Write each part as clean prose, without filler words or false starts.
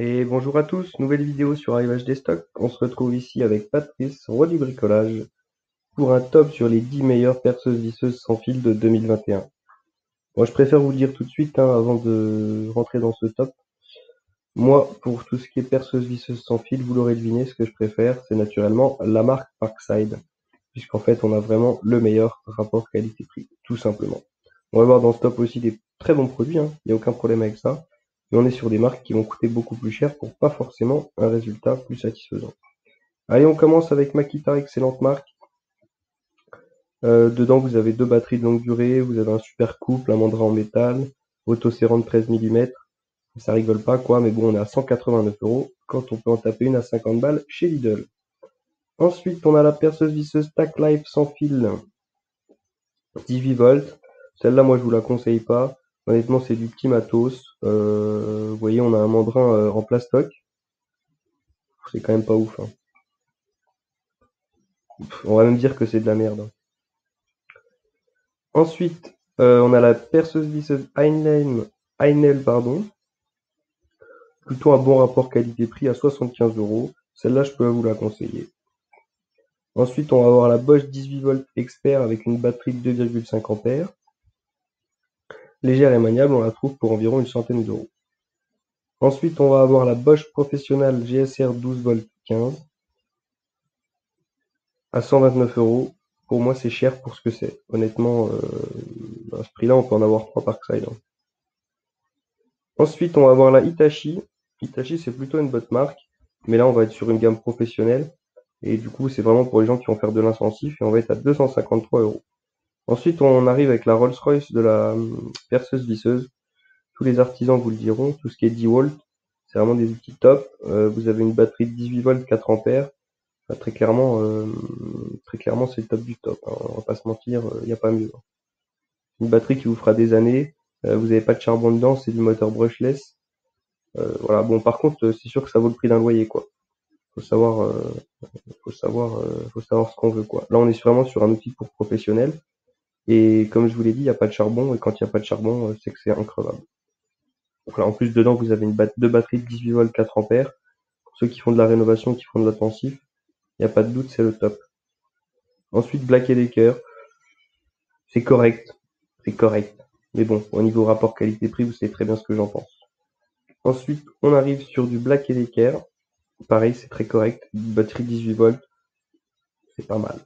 Et bonjour à tous, nouvelle vidéo sur Arrivage des stocks. On se retrouve ici avec Patrice, roi du bricolage, pour un top sur les 10 meilleures perceuses visseuses sans fil de 2021. Moi je préfère vous le dire tout de suite avant de rentrer dans ce top. Moi, pour tout ce qui est perceuse visseuse sans fil, vous l'aurez deviné, ce que je préfère, c'est naturellement la marque Parkside. Puisqu'en fait, on a vraiment le meilleur rapport qualité-prix, tout simplement. On va voir dans ce top aussi des très bons produits, il n'y a aucun problème avec ça. Mais on est sur des marques qui vont coûter beaucoup plus cher pour pas forcément un résultat plus satisfaisant. Allez, on commence avec Makita, excellente marque. Dedans, vous avez deux batteries de longue durée, vous avez un super couple, un mandrin en métal, autoserrant de 13 mm. Ça rigole pas quoi, mais bon, on est à 189 € quand on peut en taper une à 50 balles chez Lidl. Ensuite, on a la perceuse visseuse Tac Life sans fil 18 volts. Celle-là, moi, je vous la conseille pas. Honnêtement, c'est du petit matos. Vous voyez, on a un mandrin en plastoc. C'est quand même pas ouf, hein. On va même dire que c'est de la merde, hein. Ensuite, on a la perceuse visseuse Einel, pardon. Plutôt un bon rapport qualité-prix à 75 €. Celle-là, je peux vous la conseiller. Ensuite, on va avoir la Bosch 18 volts Expert avec une batterie de 2,5 ampères. Légère et maniable, on la trouve pour environ une centaine d'euros. Ensuite, on va avoir la Bosch Professional GSR 12 volts 15 à 129 €. Pour moi, c'est cher pour ce que c'est. Honnêtement, à ce prix-là, on peut en avoir 3 Parkside, hein. Ensuite, on va avoir la Hitachi. Hitachi, c'est plutôt une bonne marque, mais là, on va être sur une gamme professionnelle. Et du coup, c'est vraiment pour les gens qui vont faire de l'intensif, et on va être à 253 €. Ensuite, on arrive avec la Rolls-Royce de la perceuse visseuse. Tous les artisans vous le diront, tout ce qui est 10 volts, c'est vraiment des outils top. Vous avez une batterie de 18 volts 4 ampères. Enfin, très clairement, c'est le top du top, hein. On va pas se mentir, il n'y a pas mieux, hein. Une batterie qui vous fera des années. Vous n'avez pas de charbon dedans, c'est du moteur brushless. Voilà. Bon, par contre, c'est sûr que ça vaut le prix d'un loyer, quoi. Faut savoir, faut savoir ce qu'on veut, quoi. Là, on est vraiment sur un outil pour professionnels. Et comme je vous l'ai dit, il n'y a pas de charbon. Et quand il n'y a pas de charbon, c'est que c'est increvable. Voilà. En plus, dedans, vous avez deux batteries de 18 volts 4 ampères. Pour ceux qui font de la rénovation, qui font de l'intensif, il n'y a pas de doute, c'est le top. Ensuite, Black & Decker. C'est correct. C'est correct. Mais bon, au niveau rapport qualité-prix, vous savez très bien ce que j'en pense. Ensuite, on arrive sur du Black & Decker. Pareil, c'est très correct. Batterie 18 volts. C'est pas mal.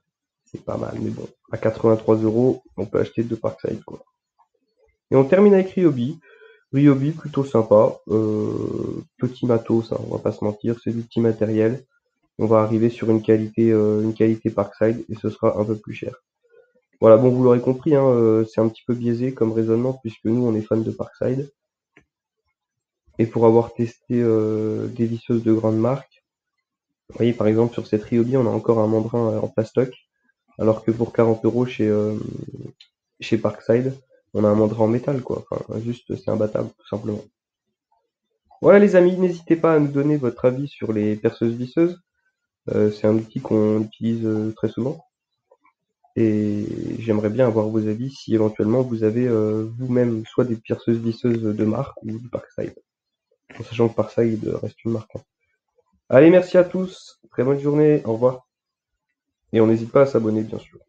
C'est pas mal, mais bon. À 83 €, on peut acheter deux Parkside, quoi. Et on termine avec Ryobi. Ryobi, plutôt sympa. Petit matos, hein, on va pas se mentir. C'est du petit matériel. On va arriver sur une qualité Parkside et ce sera un peu plus cher. Voilà, bon, vous l'aurez compris, hein, c'est un petit peu biaisé comme raisonnement puisque nous, on est fans de Parkside. Et pour avoir testé des visseuses de grande marque, vous voyez, par exemple, sur cette Ryobi, on a encore un mandrin en plastoc, alors que pour 40 € chez Parkside, on a un mandrin en métal, quoi. Enfin, juste, c'est imbattable, tout simplement. Voilà, les amis, n'hésitez pas à nous donner votre avis sur les perceuses visseuses. C'est un outil qu'on utilise très souvent. Et j'aimerais bien avoir vos avis si éventuellement vous avez vous-même soit des perceuses visseuses de marque ou du Parkside. En sachant que Parkside reste une marque, hein. Allez, merci à tous, très bonne journée, au revoir. Et on n'hésite pas à s'abonner, bien sûr.